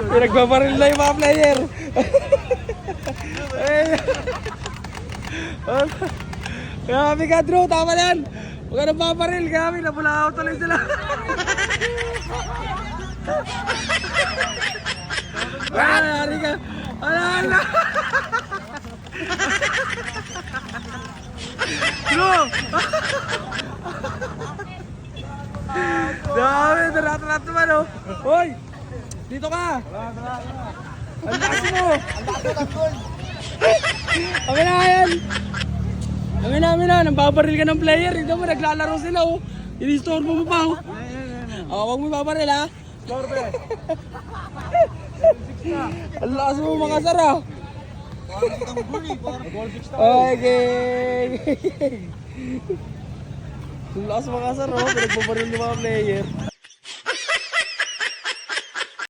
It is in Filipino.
Pinagbabaril na yung mga player. Grabe ka, Drew, tama na yan. Huwag ka nang babaril, grabe, nabulaw tuloy sila. Hari ka. Ala. Drew! Dami, darat-darat naman, oh. Hoy! Dito ka! Ang taas mo! Amin na yan! Amin na, nambabaril ka ng player. Dito mo, naglalaro sila, oh. Inistorbo mo pa, oh. Huwag mo babaril, ha? Ang lakas mo mga sara. Okay. Ang lakas mga sara, oh. Pinagbabaril ng mga player.